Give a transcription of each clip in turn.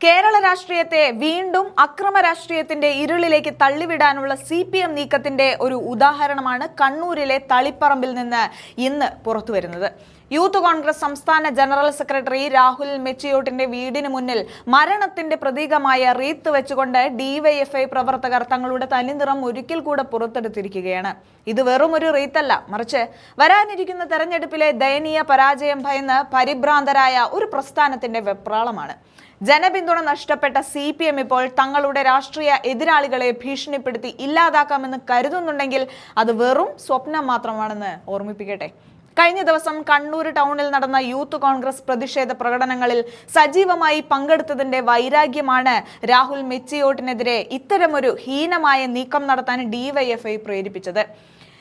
കേരള രാഷ്ട്രീയത്തെ വീണ്ടും അക്രമ രാഷ്ട്രീയത്തിന്റെ ഇരുളിലേക്ക് തള്ളിവിടാനുള്ള CPM നീക്കത്തിന്റെ ഒരു ഉദാഹരണമാണ് കണ്ണൂരിലെ തളിപ്പറമ്പിൽ നിന്ന് ഇന്ന് പുറത്തുവരുന്നത്. യൂത്ത് കോൺഗ്രസ് സംസ്ഥാന ജനറൽ സെക്രട്ടറി രാഹുൽ മെച്ചിയോട്ടിന്റെ വീടിന് മുന്നിൽ മരണത്തിന്റെ പ്രതീകമായ റീത്ത് വെച്ചുകൊണ്ട് DYFI പ്രവർത്തകർ തങ്ങളുടെ തനിനിറം ഒരിക്കൽ കൂടെ പുറത്തെടുത്തിരിക്കുകയാണ്. ഇത് വെറും ഒരു റീത്തല്ല, മറിച്ച് വരാനിരിക്കുന്ന തെരഞ്ഞെടുപ്പിലെ ദയനീയ പരാജയം ഭയന്ന് പരിഭ്രാന്തരായ ഒരു പ്രസ്ഥാനത്തിന്റെ വെപ്രാളമാണ്. ജനപിന്തുണ നഷ്ടപ്പെട്ട CPM ഇപ്പോൾ തങ്ങളുടെ രാഷ്ട്രീയ എതിരാളികളെ ഭീഷണിപ്പെടുത്തി ഇല്ലാതാക്കാമെന്ന് കരുതുന്നുണ്ടെങ്കിൽ അത് വെറും സ്വപ്നം മാത്രമാണെന്ന് ഓർമ്മിപ്പിക്കട്ടെ. കഴിഞ്ഞ ദിവസം കണ്ണൂർ ടൗണിൽ നടന്ന യൂത്ത് കോൺഗ്രസ് പ്രതിഷേധ പ്രകടനങ്ങളിൽ സജീവമായി പങ്കെടുത്തതിന്റെ വൈരാഗ്യമാണ് രാഹുൽ മെച്ചിയോട്ടിനെതിരെ ഇത്തരമൊരു ഹീനമായ നീക്കം നടത്താൻ DYFI പ്രേരിപ്പിച്ചത്.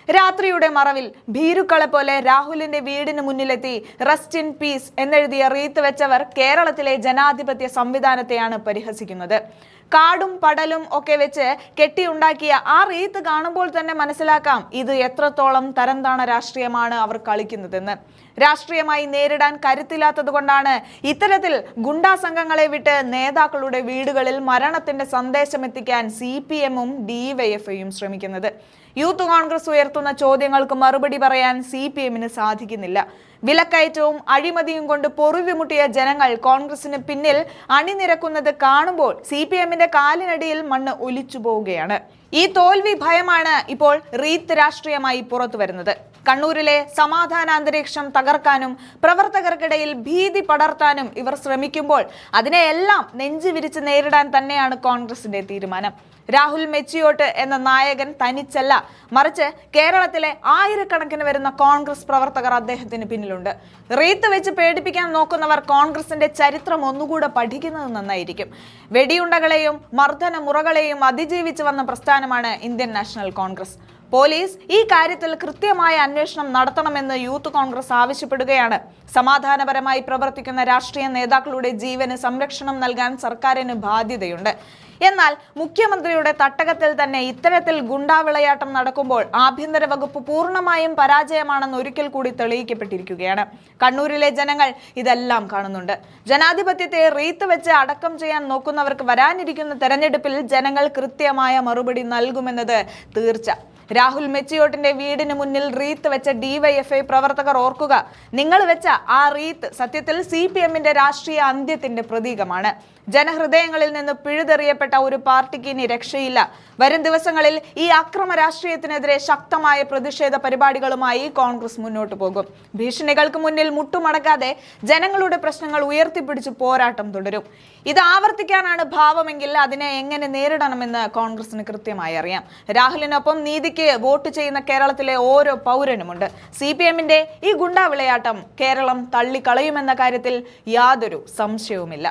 രാത്രിയുടെ മറവിൽ ഭീരുക്കളെ പോലെ രാഹുലിന്റെ വീടിന് മുന്നിലെത്തി റെസ്റ്റ് ഇൻ പീസ് എന്നെഴുതിയ റീത്ത് വെച്ചവർ കേരളത്തിലെ ജനാധിപത്യ സംവിധാനത്തെയാണ് പരിഹസിക്കുന്നത്. കാടും പടലും ഒക്കെ വെച്ച് കെട്ടിയുണ്ടാക്കിയ ആ റീത്ത് കാണുമ്പോൾ തന്നെ മനസ്സിലാക്കാം ഇത് എത്രത്തോളം തരംതാണ രാഷ്ട്രീയമാണ് അവർ കളിക്കുന്നതെന്ന്. രാഷ്ട്രീയമായി നേരിടാൻ കരുത്തില്ലാത്തത് കൊണ്ടാണ് ഇത്തരത്തിൽ ഗുണ്ടാ സംഘങ്ങളെ വിട്ട് നേതാക്കളുടെ വീടുകളിൽ മരണത്തിന്റെ സന്ദേശം എത്തിക്കാൻ CPM-ഉം DYFI-യും ശ്രമിക്കുന്നത്. യൂത്ത് കോൺഗ്രസ് ഉയർത്തുന്ന ചോദ്യങ്ങൾക്ക് മറുപടി പറയാൻ CPM-ന് സാധിക്കുന്നില്ല. വിലക്കയറ്റവും അഴിമതിയും കൊണ്ട് പൊറുവിമുട്ടിയ ജനങ്ങൾ കോൺഗ്രസിന് പിന്നിൽ അണിനിരക്കുന്നത് കാണുമ്പോൾ CPM-ന്റെ കാലിനടിയിൽ മണ്ണ് ഒലിച്ചു പോവുകയാണ്. ഈ തോൽവി ഭയമാണ് ഇപ്പോൾ റീത്ത് രാഷ്ട്രീയമായി പുറത്തു വരുന്നത്. കണ്ണൂരിലെ സമാധാന അന്തരീക്ഷം തകർക്കാനും പ്രവർത്തകർക്കിടയിൽ ഭീതി പടർത്താനും ഇവർ ശ്രമിക്കുമ്പോൾ അതിനെയെല്ലാം നെഞ്ചുവിരിച്ച് നേരിടാൻ തന്നെയാണ് കോൺഗ്രസിന്റെ തീരുമാനം. രാഹുൽ മെച്ചിയോട്ട് എന്ന നായകൻ തനിച്ചല്ല, മറിച്ച് കേരളത്തിലെ ആയിരക്കണക്കിന് വരുന്ന കോൺഗ്രസ് പ്രവർത്തകർ അദ്ദേഹത്തിന് പിന്നിലുണ്ട്. റീത്ത് വെച്ച് പേടിപ്പിക്കാൻ നോക്കുന്നവർ കോൺഗ്രസിന്റെ ചരിത്രം ഒന്നുകൂടെ പഠിക്കുന്നത് നന്നായിരിക്കും. വെടിയുണ്ടകളെയും മർദ്ദന മുറകളെയും അതിജീവിച്ചു വന്ന പ്രസ്ഥാനമാണ് ഇന്ത്യൻ നാഷണൽ കോൺഗ്രസ്. പോലീസ് ഈ കാര്യത്തിൽ കൃത്യമായ അന്വേഷണം നടത്തണമെന്ന് യൂത്ത് കോൺഗ്രസ് ആവശ്യപ്പെടുകയാണ്. സമാധാനപരമായി പ്രവർത്തിക്കുന്ന രാഷ്ട്രീയ നേതാക്കളുടെ ജീവന് സംരക്ഷണം നൽകാൻ സർക്കാരിന് ബാധ്യതയുണ്ട്. എന്നാൽ മുഖ്യമന്ത്രിയുടെ തട്ടകത്തിൽ തന്നെ ഇത്തരത്തിൽ ഗുണ്ടാവിളയാട്ടം നടക്കുമ്പോൾ ആഭ്യന്തര വകുപ്പ് പൂർണ്ണമായും പരാജയമാണെന്ന് ഒരിക്കൽ കൂടി തെളിയിക്കപ്പെട്ടിരിക്കുകയാണ്. കണ്ണൂരിലെ ജനങ്ങൾ ഇതെല്ലാം കാണുന്നുണ്ട്. ജനാധിപത്യത്തെ റീത്ത് വെച്ച് അടക്കം ചെയ്യാൻ നോക്കുന്നവർക്ക് വരാനിരിക്കുന്ന തെരഞ്ഞെടുപ്പിൽ ജനങ്ങൾ കൃത്യമായ മറുപടി നൽകുമെന്നത് തീർച്ച. രാഹുൽ മെച്ചിയോട്ടിന്റെ വീടിന് മുന്നിൽ റീത്ത് വെച്ച DYFI പ്രവർത്തകർ ഓർക്കുക, നിങ്ങൾ വെച്ച ആ റീത്ത് സത്യത്തിൽ CPM-ന്റെ രാഷ്ട്രീയ അന്ത്യത്തിന്റെ പ്രതീകമാണ്. ജനഹൃദയങ്ങളിൽ നിന്ന് പിഴുതെറിയപ്പെട്ട ഒരു പാർട്ടിക്ക് ഇനി രക്ഷയില്ല. വരും ദിവസങ്ങളിൽ ഈ അക്രമ രാഷ്ട്രീയത്തിനെതിരെ ശക്തമായ പ്രതിഷേധ പരിപാടികളുമായി കോൺഗ്രസ് മുന്നോട്ട് പോകും. ഭീഷണികൾക്ക് മുന്നിൽ മുട്ടുമടക്കാതെ ജനങ്ങളുടെ പ്രശ്നങ്ങൾ ഉയർത്തിപ്പിടിച്ച് പോരാട്ടം തുടരും. ഇത് ആവർത്തിക്കാനാണ് ഭാവമെങ്കിൽ അതിനെ എങ്ങനെ നേരിടണമെന്ന് കോൺഗ്രസിന് കൃത്യമായി അറിയാം. രാഹുലിനൊപ്പം നീതിക്ക് വോട്ട് ചെയ്യുന്ന കേരളത്തിലെ ഓരോ പൗരനുമുണ്ട്. CPM-ന്റെ ഈ ഗുണ്ടാവിളയാട്ടം കേരളം തള്ളിക്കളയുമെന്ന കാര്യത്തിൽ യാതൊരു സംശയവുമില്ല.